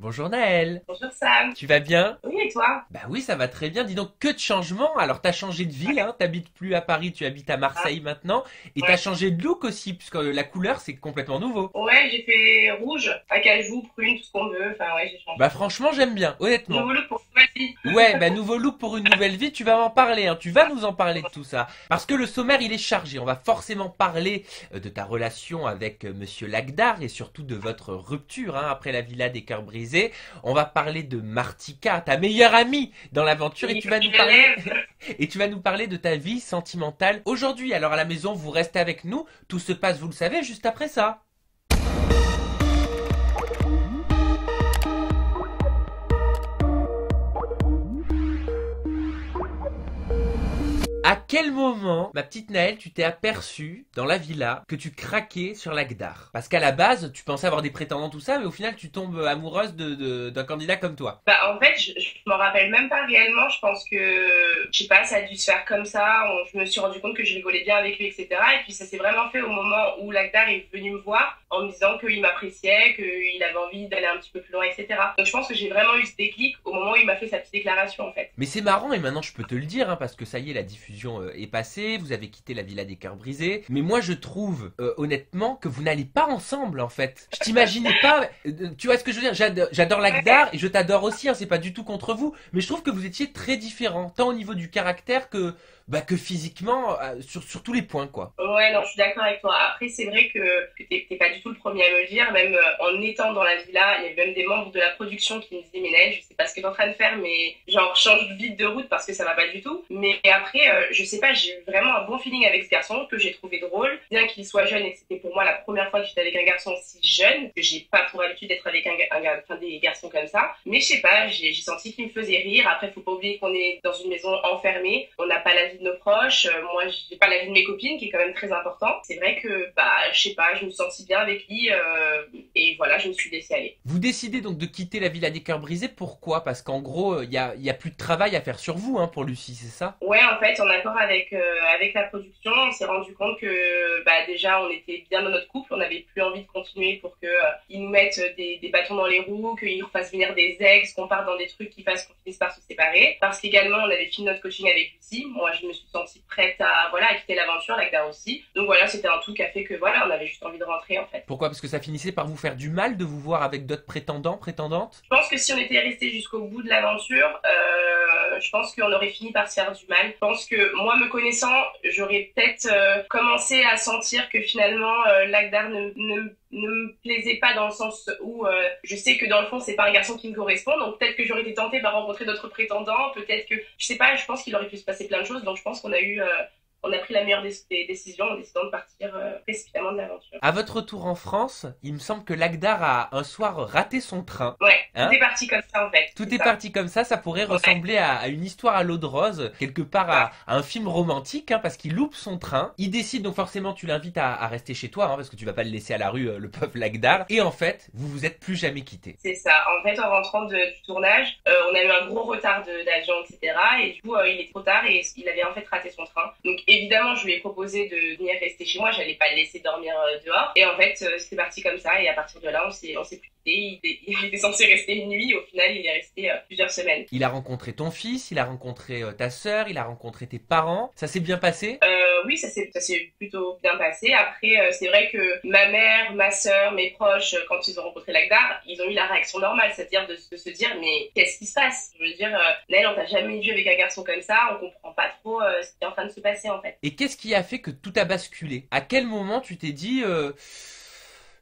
Bonjour Naël. Bonjour Sam. Tu vas bien? Oui, et toi? Bah oui, ça va très bien. Dis donc, que de changements. Alors t'as changé de ville, hein. T'habites plus à Paris, tu habites à Ah, Marseille maintenant. Et t'as ouais. changé de look aussi, puisque la couleur c'est complètement nouveau. Ouais, j'ai fait rouge, acajou, prune, tout ce qu'on veut. Enfin, ouais, j'ai changé. Bah franchement, j'aime bien, honnêtement. Nouveau look pour cette fois-ci. Ouais, bah nouveau look pour une nouvelle vie, tu vas m'en parler, hein. Tu vas nous en parler de tout ça. Parce que le sommaire, il est chargé. On va forcément parler de ta relation avec Monsieur Lagdar et surtout de votre rupture, hein, après la villa des cœurs brisés. On va parler de Martika, ta meilleure amie dans l'aventure, et Il tu vas nous me parler lève. et tu vas nous parler de ta vie sentimentale aujourd'hui. Alors à la maison, vous restez avec nous. Tout se passe, vous le savez, juste après ça. À quel moment, ma petite Naëlle, tu t'es aperçue dans la villa que tu craquais sur l'Agdar? Parce qu'à la base, tu pensais avoir des prétendants, tout ça, mais au final, tu tombes amoureuse d'un candidat comme toi. Bah, en fait, je m'en rappelle même pas réellement. Je pense que, je sais pas, ça a dû se faire comme ça. Je me suis rendu compte que je rigolais bien avec lui, etc. Et puis, ça s'est vraiment fait au moment où Lagdar est venu me voir en me disant qu'il m'appréciait, qu'il avait envie d'aller un petit peu plus loin, etc. Donc, je pense que j'ai vraiment eu ce déclic au moment où il m'a fait sa petite déclaration, en fait. Mais c'est marrant, et maintenant je peux te le dire, hein, parce que ça y est, la diffusion est passée, vous avez quitté la villa des cœurs brisés. Mais moi je trouve, honnêtement, que vous n'allez pas ensemble, en fait. Je t'imaginais pas, tu vois ce que je veux dire? J'adore Ouais. Lagdar, et je t'adore aussi, hein, c'est pas du tout contre vous. Mais je trouve que vous étiez très différents, tant au niveau du caractère que physiquement, sur tous les points, quoi. Ouais, non, je suis d'accord avec toi. Après, c'est vrai que t'es pas du tout le premier à me le dire. Même en étant dans la villa, il y avait même des membres de la production qui me disaient, mais Naël, je sais pas ce que t'es en train de faire, mais genre, change vite de route parce que ça va pas du tout. Mais après, je sais pas, j'ai eu vraiment un bon feeling avec ce garçon que j'ai trouvé drôle. Bien qu'il soit jeune et que c'était pour moi la première fois que j'étais avec un garçon si jeune, que j'ai pas pour habitude d'être avec enfin, des garçons comme ça. Mais je sais pas, j'ai senti qu'il me faisait rire. Après, faut pas oublier qu'on est dans une maison enfermée. On n'a pas la vie de nos proches. Moi, j'ai pas la vie de mes copines, qui est quand même très important. C'est vrai que, bah, je sais pas, je me sentis bien avec lui, et voilà, je me suis laissée aller. Vous décidez donc de quitter la villa des cœurs brisés, pourquoi? Parce qu'en gros, y a plus de travail à faire sur vous, hein, pour Lucie, c'est ça? Ouais, en fait, en accord avec la production, on s'est rendu compte que, bah, déjà, on était bien dans notre couple, on n'avait plus envie de continuer pour que, ils nous mettent des bâtons dans les roues, qu'ils nous refassent venir des ex, qu'on parte dans des trucs qui fassent qu'on finisse par se séparer. Parce qu'également, on avait fini notre coaching avec Lucie. Moi, je me suis sentie prête à, voilà, à quitter l'aventure, Lagda aussi. Donc voilà, c'était un tout qui a fait que, voilà, on avait juste envie de rentrer, en fait. Pourquoi? Parce que ça finissait par vous faire du mal de vous voir avec d'autres prétendants, prétendantes? Je pense que si on était resté jusqu'au bout de l'aventure, je pense qu'on aurait fini par se faire du mal. Je pense que moi, me connaissant, j'aurais peut-être commencé à sentir que finalement, Lagdar ne me plaisait pas dans le sens où je sais que dans le fond, c'est pas un garçon qui me correspond. Donc peut-être que j'aurais été tentée par rencontrer d'autres prétendants. Peut-être que, je sais pas, je pense qu'il aurait pu se passer plein de choses. Donc je pense qu'on a eu... on a pris la meilleure des décisions en décidant de partir précipitamment de l'aventure. À votre retour en France, il me semble que Lagdar a un soir raté son train. Ouais, tout Hein? est parti comme ça en fait, c'est Tout est ça. parti comme ça pourrait Ouais, ressembler à une histoire à l'eau de rose, quelque part ça. à un film romantique, hein, parce qu'il loupe son train. Il décide donc forcément, tu l'invites à rester chez toi, hein, parce que tu vas pas le laisser à la rue, le pauvre Lagdar. Et en fait, vous vous êtes plus jamais quittés. C'est ça. En fait, en rentrant du tournage, on a eu un gros retard d'avion, etc. Et du coup, il est trop tard et il avait en fait raté son train. Donc évidemment, je lui ai proposé de venir rester chez moi. J'allais pas le laisser dormir dehors. Et en fait, c'est parti comme ça. Et à partir de là, on s'est plus quitté. Il était censé rester une nuit. Au final, il est resté plusieurs semaines. Il a rencontré ton fils, il a rencontré ta sœur, il a rencontré tes parents. Ça s'est bien passé? Oui, ça s'est plutôt bien passé. Après, c'est vrai que ma mère, ma sœur, mes proches, quand ils ont rencontré Lagdar, ils ont eu la réaction normale, c'est-à-dire de se dire, mais qu'est-ce qui se passe? Je veux dire, Naël, on t'a jamais vu avec un garçon comme ça, on comprend pas trop ce qui est en train de se passer en fait. Et qu'est-ce qui a fait que tout a basculé? À quel moment tu t'es dit,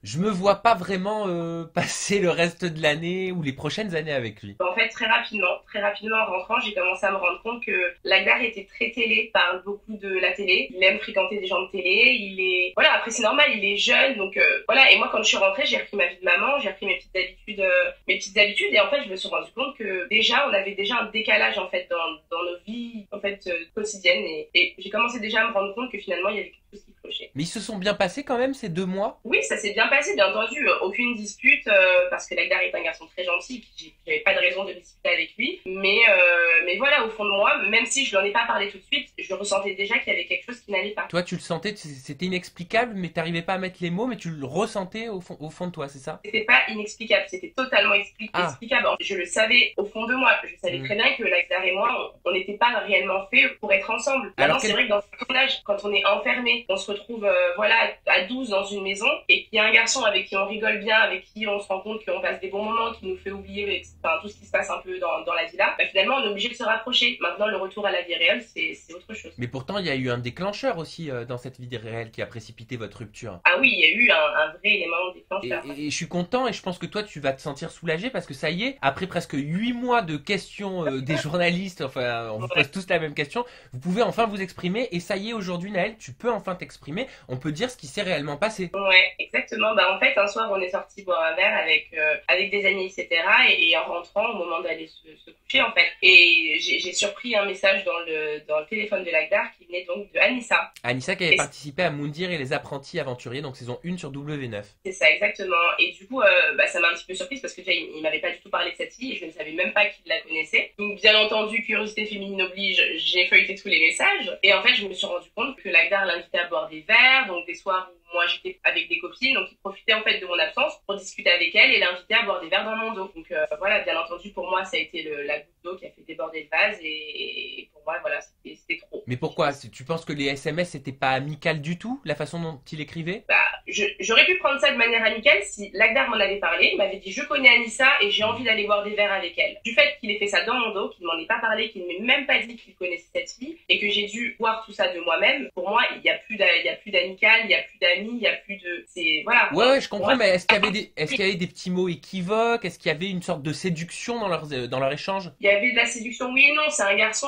je me vois pas vraiment passer le reste de l'année ou les prochaines années avec lui? En fait, très rapidement en rentrant, j'ai commencé à me rendre compte que Lagdar était très télé, parle beaucoup de la télé. Il aime fréquenter des gens de télé. Il est, voilà, après c'est normal, il est jeune, donc voilà. Et moi, quand je suis rentrée, j'ai repris ma vie de maman, j'ai repris mes petites habitudes. Et en fait, je me suis rendu compte que déjà, on avait déjà un décalage en fait dans nos vies en fait quotidiennes. Et j'ai commencé déjà à me rendre compte que finalement, il y avait quelque chose qui clochait. Mais ils se sont bien passés quand même ces 2 mois? Oui, ça s'est bien passé, bien entendu. Aucune dispute, parce que Lagdar est un garçon très gentil, puis j'avais pas de raison de discuter avec lui. Mais voilà, au fond de moi, même si je lui en ai pas parlé tout de suite, je ressentais déjà qu'il y avait quelque chose qui n'allait pas. Toi, tu le sentais, c'était inexplicable, mais t'arrivais pas à mettre les mots, mais tu le ressentais au fond de toi, c'est ça? C'était pas inexplicable, c'était totalement explicable. inexplicable. Je le savais au fond de moi. Je savais très bien que Lagdar et moi, on n'était pas réellement faits pour être ensemble. Maintenant, c'est vrai que dans ce âge, quand on est enfermé, on se retrouve à 12 dans une maison et qu'il y a un garçon avec qui on rigole bien, avec qui on se rend compte qu'on passe des bons moments, qui nous fait oublier tout ce qui se passe un peu dans la villa, finalement, on est obligé de se rapprocher. Maintenant, le retour à la vie réelle, c'est autre chose. Mais pourtant, il y a eu un déclencheur aussi dans cette vie réelle qui a précipité votre rupture. Ah oui, il y a eu un vrai élément déclencheur. Et je suis content et je pense que toi, tu vas te sentir soulagé parce que ça y est, après presque 8 mois de questions des journalistes, enfin, on vous pose tous la même question, vous pouvez enfin vous exprimer et ça y est, aujourd'hui, Naël, tu peux enfin t'exprimer. On peut dire ce qui s'est réellement passé. Ouais, exactement. En fait, un soir, on est sorti boire un verre avec des amis, etc. Et en rentrant, au moment d'aller se coucher, en fait, et j'ai surpris un message dans le téléphone de Lagdar qui venait donc de Anissa. Anissa qui avait participé à Moundir et les apprentis aventuriers, donc saison 1 sur W9. C'est ça, exactement. Et du coup, ça m'a un petit peu surprise parce que déjà, il m'avait pas du tout parlé de cette fille et je ne savais même pas qu'il la connaissait. Donc, bien entendu, curiosité féminine oblige, j'ai feuilleté tous les messages. Et en fait, je me suis rendu compte que Lagdar l'invitait à boire des verres, donc des soirs où moi j'étais avec des copines, donc il profitait en fait de mon absence pour discuter avec elle et l'inviter à boire des verres dans mon dos. Donc voilà, bien entendu, pour moi, ça a été la goutte d'eau qui a fait déborder le vase et pour moi, voilà, c'était trop. Mais pourquoi? Tu penses que les SMS n'étaient pas amicales du tout, la façon dont il écrivait? J'aurais pu prendre ça de manière amicale si Lagdar m'en avait parlé, il m'avait dit je connais Anissa et j'ai envie d'aller boire des verres avec elle. Du fait qu'il ait fait ça dans mon dos, qu'il m'en ait pas parlé, qu'il ne m'ait même pas dit qu'il connaissait cette fille et que j'ai dû voir tout ça de moi-même, pour moi il y a plus d'amical, il y a plus d'amis, il y a plus de, c'est voilà. Ouais, je comprends, mais est-ce qu'il y avait des petits mots équivoques? Est-ce qu'il y avait une sorte de séduction dans leur échange? Il y avait de la séduction, oui et non, c'est un garçon,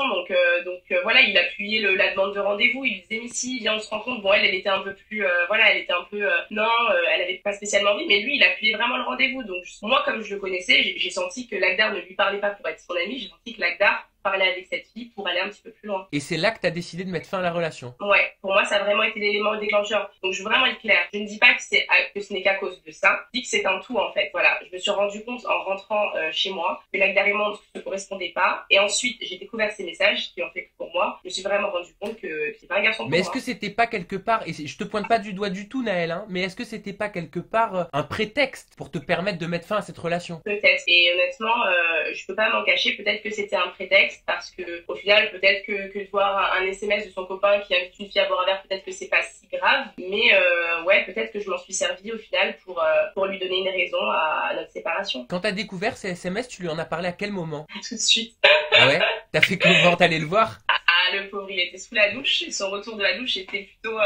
donc voilà, il appuyait la demande de rendez-vous, il disait mais si, viens on se rencontre. Bon, elle était un peu plus, elle était un peu, non, elle avait pas spécialement envie, mais lui il appuyait vraiment le rendez-vous. Donc moi, comme je le connaissais, j'ai senti que Lagdar ne lui parlait pas pour être son ami, j'ai senti que Lagdar parler avec cette fille pour aller un petit peu plus loin. Et c'est là que tu as décidé de mettre fin à la relation? Ouais, pour moi ça a vraiment été l'élément déclencheur. Donc je veux vraiment être claire, je ne dis pas que ce n'est qu'à cause de ça, je dis que c'est un tout en fait. Voilà, je me suis rendu compte en rentrant chez moi que Lagdar et moi ne se correspondaient pas et ensuite j'ai découvert ces messages qui ont fait que pour moi, je me suis vraiment rendu compte que c'est pas un garçon pour moi. Mais est-ce que c'était pas quelque part, et je te pointe pas du doigt du tout Naël, hein, mais est-ce que c'était pas quelque part un prétexte pour te permettre de mettre fin à cette relation? Peut-être, et honnêtement, je peux pas m'en cacher, peut-être que c'était un prétexte parce que au final peut-être que de voir un SMS de son copain qui invite une fille à boire un verre, peut-être que c'est pas si grave, mais ouais, peut-être que je m'en suis servi au final pour lui donner une raison à notre séparation. Quand t'as découvert ces SMS, tu lui en as parlé à quel moment? Tout de suite. Ah ouais? T'as fait comment? T'allais le voir? Ah, le pauvre, il était sous la douche et son retour de la douche était plutôt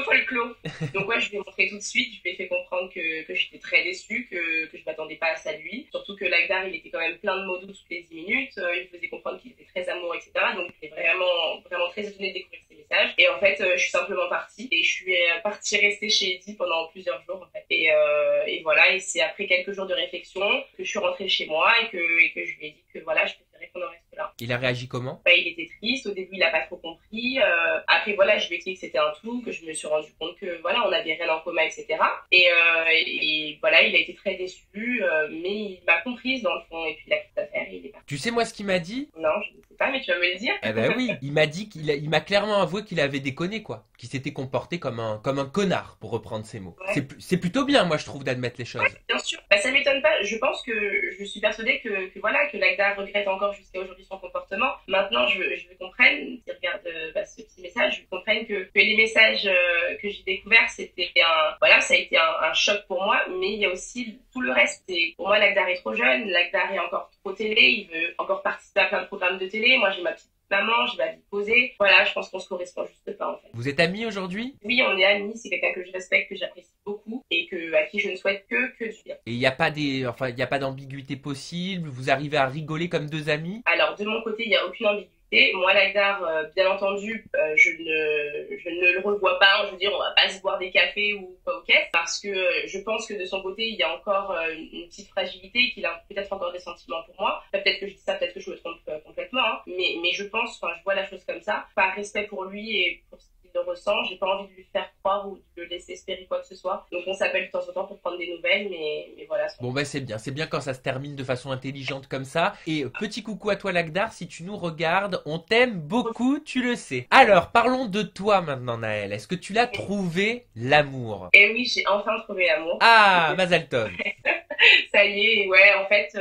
folklore. Donc ouais, je lui ai montré tout de suite, je lui ai fait comprendre que j'étais très déçue, que je m'attendais pas à ça de lui. Surtout que Lagdar, il était quand même plein de mots doux toutes les 10 minutes, il me faisait comprendre qu'il était très amoureux, etc. Donc j'étais vraiment très étonnée de découvrir ces messages. Et en fait, je suis simplement partie et je suis partie rester chez Eddie pendant plusieurs jours en fait. Et voilà, et c'est après quelques jours de réflexion que je suis rentrée chez moi et que je lui ai dit que voilà, je préférais qu'on en reste là. Il a réagi comment? Il était triste, au début il a pas trop compris, après voilà, je lui ai expliqué que c'était un tout, que je me suis rendu compte que voilà, on avait rien en commun, etc. Et voilà, il a été très déçu, mais il m'a comprise dans le fond, et puis il a tout à faire, et il est parti. Tu sais moi ce qu'il m'a dit? Non, je ne sais pas, mais tu vas me le dire. Eh ben oui, il m'a dit il m'a clairement avoué qu'il avait déconné quoi, qu'il s'était comporté comme un connard pour reprendre ses mots. Ouais. C'est plutôt bien moi je trouve d'admettre les choses. Ouais, bien sûr, ça m'étonne pas, je pense que je suis persuadée que voilà, que Lagdar regrette encore jusqu'à aujourd'hui son comportement. Maintenant, je veux comprenne, si regarde ce petit message, je comprenne que les messages que j'ai découverts, c'était ça a été un choc pour moi, mais il y a aussi tout le reste. Pour moi, Lagdar est trop jeune, Lagdar est encore trop télé, il veut encore participer à plein de programmes de télé. Moi, j'ai ma petite maman, j'ai ma vie posée. Voilà, je pense qu'on se correspond juste pas en fait. Vous êtes amis aujourd'hui? Oui, on est amis, c'est quelqu'un que je respecte, que j'apprécie beaucoup et à qui je ne souhaite que du bien. Et il n'y a pas d'ambiguïté possible, vous arrivez à rigoler comme deux amis? Alors, de mon côté, il n'y a aucune ambiguïté. Moi, Lagdar, bien entendu, je ne le revois pas. Je veux dire, on va pas se boire des cafés ou quoi au caisse, parce que je pense que de son côté, il y a encore une petite fragilité, qu'il a peut-être encore des sentiments pour moi. Peut-être que je dis ça, peut-être que je me trompe complètement, hein. Mais je pense, je vois la chose comme ça, par respect pour lui et pour ce qu'il ressent, j'ai pas envie de lui faire croire ou de le laisser espérer quoi que ce soit. Donc on s'appelle de temps en temps pour prendre des nouvelles, mais voilà. Bon c'est bien quand ça se termine de façon intelligente comme ça. Et petit coucou à toi Lagdar, si tu nous regardes, on t'aime beaucoup, tu le sais. Alors parlons de toi maintenant Naël, est-ce que tu l'as trouvé l'amour? Eh oui, j'ai enfin trouvé l'amour. Ah, Mazal Tov. Ça y est, ouais, en fait,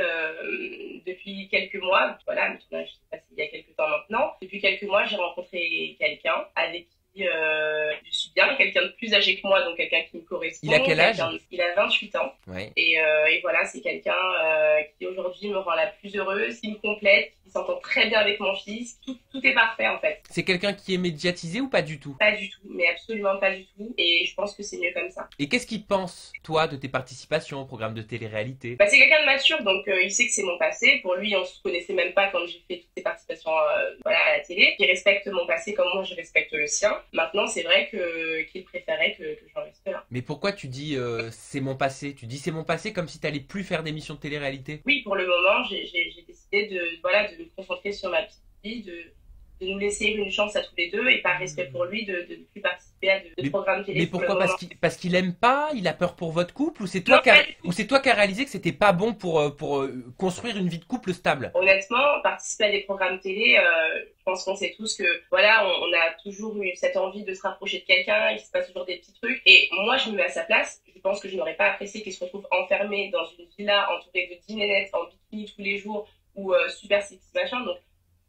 depuis quelques mois, voilà, le tournage s'est passé il y a quelques temps maintenant, depuis quelques mois, j'ai rencontré quelqu'un avec qui je suis bien, quelqu'un de plus âgé que moi, donc quelqu'un qui me correspond. Il a quel âge? Il a 28 ans. Ouais. Et voilà, c'est quelqu'un qui aujourd'hui me rend la plus heureuse, qui me complète, qui s'entend très bien avec mon fils. Tout est parfait en fait. C'est quelqu'un qui est médiatisé ou pas du tout? Pas du tout, mais absolument pas du tout. Et je pense que c'est mieux comme ça. Et qu'est-ce qu'il pense, toi, de tes participations au programme de télé-réalité? Bah, c'est quelqu'un de mature, donc il sait que c'est mon passé. Pour lui, on se connaissait même pas quand j'ai fait toutes ces participations voilà, à la télé. Il respecte mon passé comme moi, je respecte le sien. Maintenant, c'est vrai qu'il préférait que j'en reste là. Mais pourquoi tu dis c'est mon passé? Tu dis c'est mon passé comme si t'allais plus faire d'émissions de télé-réalité? Oui, pour le moment, j'ai décidé de me concentrer sur ma petite vie, de nous laisser une chance à tous les deux et par respect pour lui de ne plus participer à de programmes télé. Mais pourquoi? Parce qu'il aime pas? Il a peur pour votre couple? Ou c'est toi, qui as réalisé que c'était pas bon pour construire une vie de couple stable? Honnêtement, participer à des programmes télé, je pense qu'on sait tous que voilà, on a toujours eu cette envie de se rapprocher de quelqu'un, il se passe toujours des petits trucs. Et moi, je me mets à sa place. Je pense que je n'aurais pas apprécié qu'il se retrouve enfermé dans une villa entourée de dinénettes en bikini tous les jours ou super sexy machin. Donc,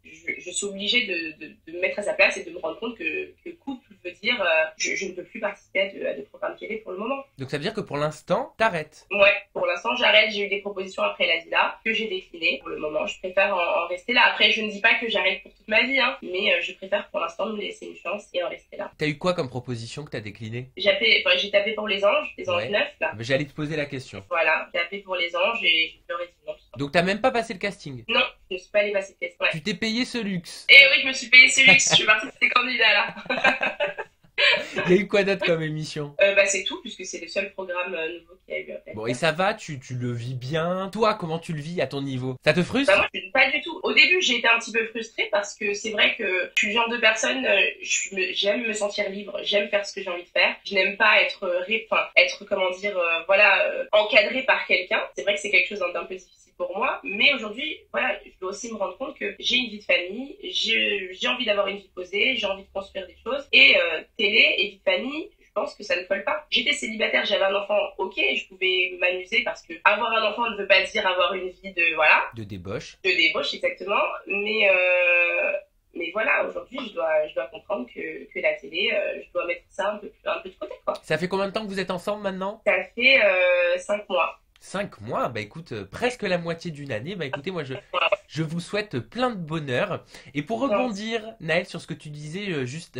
je suis obligée de me mettre à sa place et de me rendre compte que couple veut dire je ne peux plus participer à des programmes télé pour le moment. Donc ça veut dire que pour l'instant, t'arrêtes? Ouais, pour l'instant j'arrête. J'ai eu des propositions après la villa que j'ai déclinées. Pour le moment, je préfère en rester là. Après, je ne dis pas que j'arrête pour toute ma vie, hein, mais je préfère pour l'instant me laisser une chance et en rester là. T'as eu quoi comme proposition que t'as décliné? J'ai tapé pour les anges Ouais. neufs là. J'allais te poser la question. Voilà, j'ai tapé pour les anges et je leur ai dit non. Donc t'as même pas passé le casting? Non, je ne suis pas allée passer le test. Ouais. Tu t'es payé ce luxe? Et oui, je me suis payé ce luxe. Je suis partie de ces candidats là. Il y a eu quoi d'autre comme émission? C'est tout, puisque c'est le seul programme nouveau qu'il y a eu après. Bon, et ça va? Tu le vis bien? Toi, comment tu le vis à ton niveau? Ça te frustre? Bah moi, pas du tout. Au début, j'ai été un petit peu frustrée parce que c'est vrai que je suis le genre de personne, j'aime me sentir libre, j'aime faire ce que j'ai envie de faire. Je n'aime pas être comment dire, encadrée par quelqu'un. C'est vrai que c'est quelque chose d'un peu difficile pour moi, mais aujourd'hui, voilà, je dois aussi me rendre compte que j'ai une vie de famille, j'ai envie d'avoir une vie posée, j'ai envie de construire des choses, et télé et vie de famille, je pense que ça ne colle pas. J'étais célibataire, j'avais un enfant, ok, je pouvais m'amuser parce que avoir un enfant ne veut pas dire avoir une vie de débauche. De débauche, exactement, mais voilà, aujourd'hui, je dois comprendre que la télé, je dois mettre ça un peu de côté, quoi. Ça fait combien de temps que vous êtes ensemble maintenant? Ça fait 5 mois. 5 mois, bah écoute, presque la moitié d'une année. Bah écoutez, moi je vous souhaite plein de bonheur. Et pour rebondir, Naël, sur ce que tu disais juste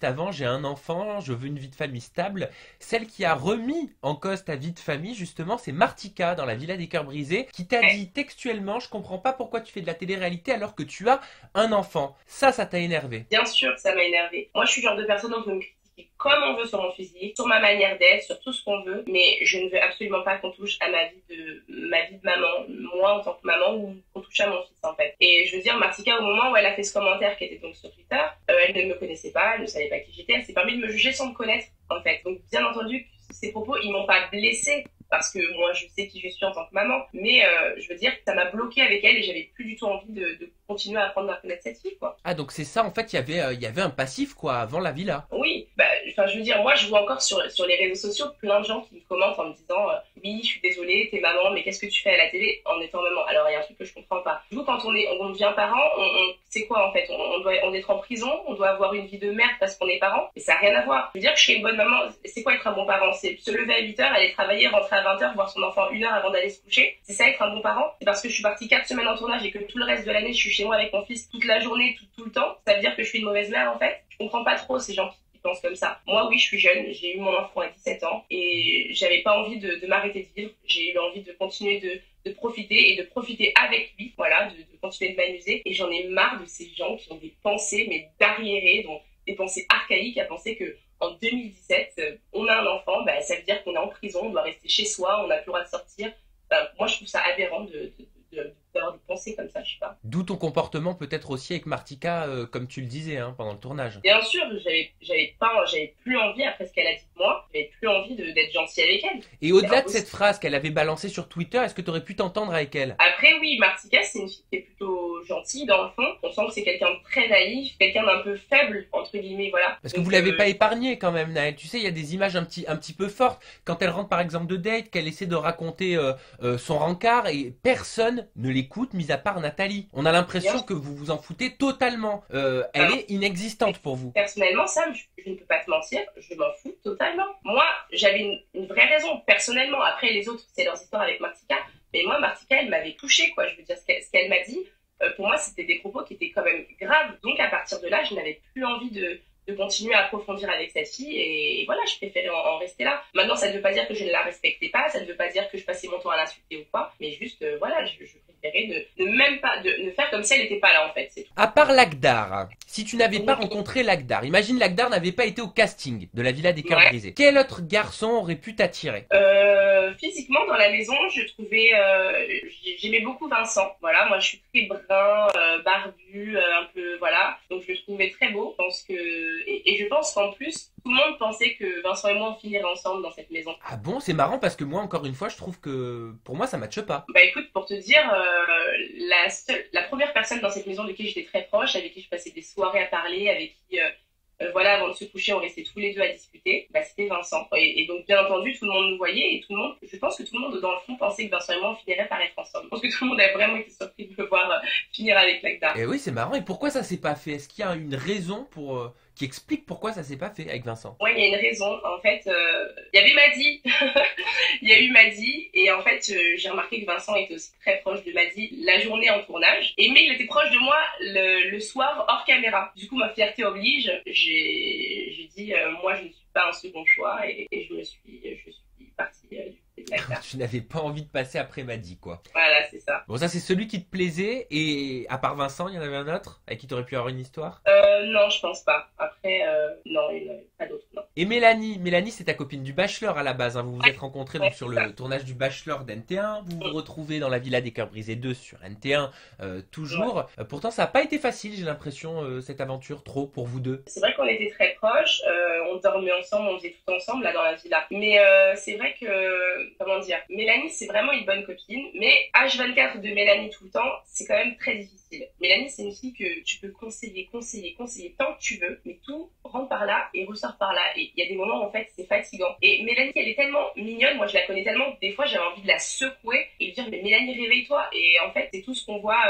avant, j'ai un enfant, je veux une vie de famille stable. Celle qui a remis en cause ta vie de famille, justement, c'est Martika dans La Villa des Cœurs Brisés, qui t'a dit textuellement, je comprends pas pourquoi tu fais de la télé-réalité alors que tu as un enfant. Ça t'a énervé? Bien sûr que ça m'a énervé. Moi, je suis le genre de personne dont on peut me critiquer comme on veut sur mon physique, sur ma manière d'être, sur tout ce qu'on veut, mais je ne veux absolument pas qu'on touche à ma vie de maman, moi en tant que maman, ou qu'on touche à mon fils en fait. Et je veux dire, Martika, au moment où elle a fait ce commentaire qui était donc sur Twitter, elle ne me connaissait pas, elle ne savait pas qui j'étais, elle s'est permis de me juger sans me connaître en fait. Donc bien entendu, ces propos, ils m'ont pas blessée, parce que moi je sais qui je suis en tant que maman, mais je veux dire que ça m'a bloqué avec elle et j'avais plus du tout envie de continuer à apprendre à connaître cette fille, quoi. Ah, donc c'est ça, en fait, il y avait un passif, quoi, avant la villa. Oui, je veux dire, moi je vois encore sur les réseaux sociaux plein de gens qui me commentent en me disant oui, je suis désolée, t'es maman, mais qu'est-ce que tu fais à la télé en étant maman? Alors il y a un truc que je comprends pas. Nous, quand on devient parent, c'est quoi en fait? On doit être en prison, on doit avoir une vie de merde parce qu'on est parent, mais ça n'a rien à voir. Je veux dire que je serais une bonne maman, c'est quoi être un bon parent? C'est se lever à 8h, aller travailler, rentrer à 20h, voir son enfant 1 heure avant d'aller se coucher. C'est ça être un bon parent? C'est parce que je suis partie 4 semaines en tournage et que tout le reste de l'année je suis chez moi avec mon fils toute la journée, tout le temps. Ça veut dire que je suis une mauvaise mère en fait? Je comprends pas trop ces gens qui pensent comme ça. Moi oui, je suis jeune, j'ai eu mon enfant à 17 ans et j'avais pas envie de m'arrêter de vivre. J'ai eu envie de continuer de profiter et de profiter avec lui, voilà, de continuer de m'amuser. Et j'en ai marre de ces gens qui ont des pensées mais d'arriérés, donc des pensées archaïques à penser que en 2017, on a un enfant, ça veut dire qu'on est en prison, on doit rester chez soi, on n'a plus le droit de sortir. Moi, je trouve ça aberrant d'avoir des pensées comme ça, je sais pas. D'où ton comportement peut-être aussi avec Martika, comme tu le disais, hein, pendant le tournage. Bien sûr, j'avais plus envie après ce qu'elle a dit de moi, j'avais plus plus envie d'être gentil avec elle. Et au-delà de cette phrase qu'elle avait balancée sur Twitter, est-ce que tu aurais pu t'entendre avec elle? Après, oui, Martika, c'est une fille qui est plutôt gentille dans le fond. On sent que c'est quelqu'un de très naïf, quelqu'un d'un peu faible, entre guillemets, voilà. Parce que vous l'avez pas épargné quand même, Naël. Tu sais, il y a des images un petit peu fortes. Quand elle rentre par exemple de date, qu'elle essaie de raconter son rencard et personne ne l'écoute, mis à part Nathalie. On a l'impression que vous vous en foutez totalement. Elle est inexistante pour vous. Personnellement, Sam, je ne peux pas te mentir, je m'en fous totalement. Moi, j'avais une vraie raison, personnellement. Après, les autres, c'est leurs histoires avec Martika. Mais moi, Martika, elle m'avait touchée, quoi. Je veux dire, ce qu'elle m'a dit, pour moi, c'était des propos qui étaient quand même graves. Donc, à partir de là, je n'avais plus envie de continuer à approfondir avec cette fille. Et voilà, je préférais en rester là. Maintenant, ça ne veut pas dire que je ne la respectais pas. Ça ne veut pas dire que je passais mon temps à l'insulter ou quoi. Mais juste, voilà, je préférais ne faire comme si elle n'était pas là, en fait. C'est tout. À part Lagdar, si tu n'avais pas rencontré Lagdar, imagine Lagdar n'avait pas été au casting de la Villa des Cœurs Brisés. Quel autre garçon aurait pu t'attirer? Physiquement, dans la maison, je trouvais... j'aimais beaucoup Vincent. Voilà, moi, je suis très brun, barbu, un peu... Voilà. Donc, je le trouvais très beau. Je pense que... Et je pense qu'en plus, tout le monde pensait que Vincent et moi, on finirait ensemble dans cette maison. Ah bon, c'est marrant parce que moi, encore une fois, je trouve que... Pour moi, ça matche pas. Bah écoute, pour te dire, la première personne dans cette maison de qui j'étais très proche, avec qui je passais des soirées à parler, avec qui... voilà, avant de se coucher, on restait tous les deux à discuter. Bah, c'était Vincent. Et donc, bien entendu, tout le monde nous voyait et tout le monde, je pense que tout le monde, dans le fond, pensait que Vincent et moi, on finirait par être ensemble. Je pense que tout le monde a vraiment été surpris de me voir finir avec Lagdar. Et oui, c'est marrant. Et pourquoi ça s'est pas fait? Est-ce qu'il y a une raison pour qui explique pourquoi ça s'est pas fait avec Vincent? Ouais, il y a une raison. En fait, il y avait Maddy. Il y a eu Maddy. Et en fait, j'ai remarqué que Vincent était aussi très proche de Maddy la journée en tournage. Mais il était proche de moi le soir hors caméra. Du coup, ma fierté oblige. J'ai dit, moi, je ne suis pas un second choix. Et je suis partie du côté de Lagdar. Tu n'avais pas envie de passer après Maddy, quoi. Voilà, c'est ça. Bon, ça, c'est celui qui te plaisait. Et à part Vincent, il y en avait un autre avec qui tu aurais pu avoir une histoire? Non, je pense pas. Après, non, il n'y en avait pas d'autre, non. Et Mélanie, c'est ta copine du Bachelor à la base. Hein. Vous vous êtes rencontrés donc, sur le tournage du Bachelor d'NT1. Vous vous retrouvez dans la Villa des Cœurs Brisés 2 sur NT1 toujours. Pourtant, ça n'a pas été facile, j'ai l'impression, cette aventure, trop pour vous deux. C'est vrai qu'on était très proches. On dormait ensemble, on faisait tout ensemble là dans la villa. Mais c'est vrai que, comment dire, Mélanie, c'est vraiment une bonne copine. Mais H24 de Mélanie tout le temps, c'est quand même très difficile. Mélanie, c'est une fille que tu peux conseiller tant que tu veux, mais tout rentre par là et ressort par là. Et il y a des moments où en fait c'est fatigant. Et Mélanie, elle est tellement mignonne, moi je la connais tellement que des fois j'avais envie de la secouer et de dire mais Mélanie, réveille-toi. Et en fait c'est tout ce qu'on voit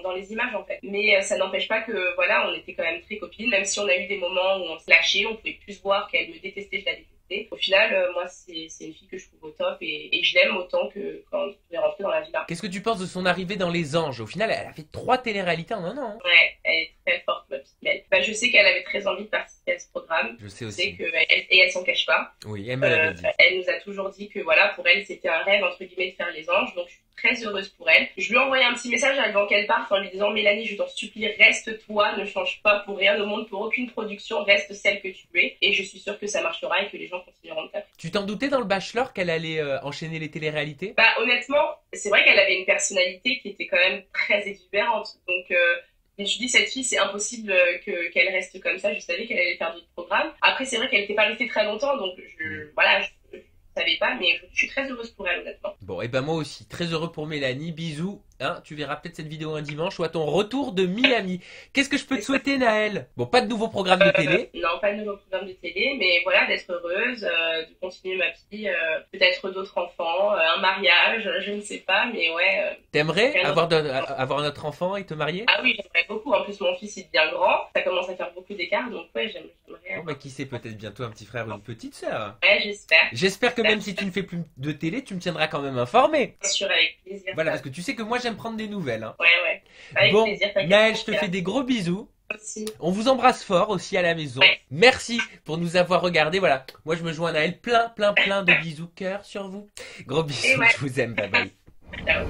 dans les images en fait. Mais ça n'empêche pas que voilà, on était quand même très copines, même si on a eu des moments où on se lâchait, on pouvait plus se voir, qu'elle me détestait, je la détestais. Au final, moi c'est une fille que je trouve au top et je l'aime autant que quand je vais rentrer dans la villa. Qu'est-ce que tu penses de son arrivée dans Les Anges? Au final, elle a fait 3 téléréalités en un an. Hein. Ouais, elle est très forte, ma petite Mel. Bah, je sais qu'elle avait très envie de participer à ce programme. Je sais aussi. Et elle s'en cache pas. Oui, elle me l'avait dit. Elle nous a toujours dit que voilà, pour elle, c'était un rêve, entre guillemets, de faire Les Anges. Donc, je suis très heureuse pour elle. Je lui ai envoyé un petit message avant qu'elle parte en lui disant Mélanie, je t'en supplie, reste toi, ne change pas pour rien au monde, pour aucune production, reste celle que tu es. Et je suis sûre que ça marchera et que les gens continueront de t'apprécier. Tu t'en doutais dans le Bachelor qu'elle allait enchaîner les téléréalités? Bah, honnêtement, c'est vrai qu'elle avait une personnalité qui était quand même très exubérante. Donc, je me suis dit, cette fille, c'est impossible qu'elle reste comme ça. Je savais qu'elle allait faire d'autres programmes. Après, c'est vrai qu'elle n'était pas restée très longtemps, donc voilà, je savais pas, mais je suis très heureuse pour elle, honnêtement. Bon, et ben moi aussi, très heureux pour Mélanie. Bisous. Hein, tu verras peut-être cette vidéo un dimanche ou à ton retour de Miami. Qu'est-ce que je peux te souhaiter, Naël? Bon, pas de nouveau programme de télé. Non, pas de nouveau programme de télé, mais voilà, d'être heureuse, de continuer ma vie, peut-être d'autres enfants, un mariage, je ne sais pas, mais ouais. T'aimerais avoir un autre enfant et te marier? Ah oui, j'aimerais beaucoup. En plus, mon fils, il devient grand. Ça commence à faire beaucoup d'écart, donc ouais, j'aimerais. Bon, bah, qui sait, peut-être bientôt un petit frère ou une petite sœur. Ouais, j'espère. J'espère que même si tu ne fais plus de télé, tu me tiendras quand même informé. Bien sûr, avec plaisir. Voilà, parce que tu sais que moi, j'aime prendre des nouvelles. Hein. Ouais. Avec bon, plaisir. Naël, je te fais des gros bisous. Aussi. On vous embrasse fort aussi à la maison. Ouais. Merci pour nous avoir regardé. Voilà, moi je me joins à Naël. Plein de bisous cœur sur vous. Gros bisous, je vous aime. Bye bye. Ciao.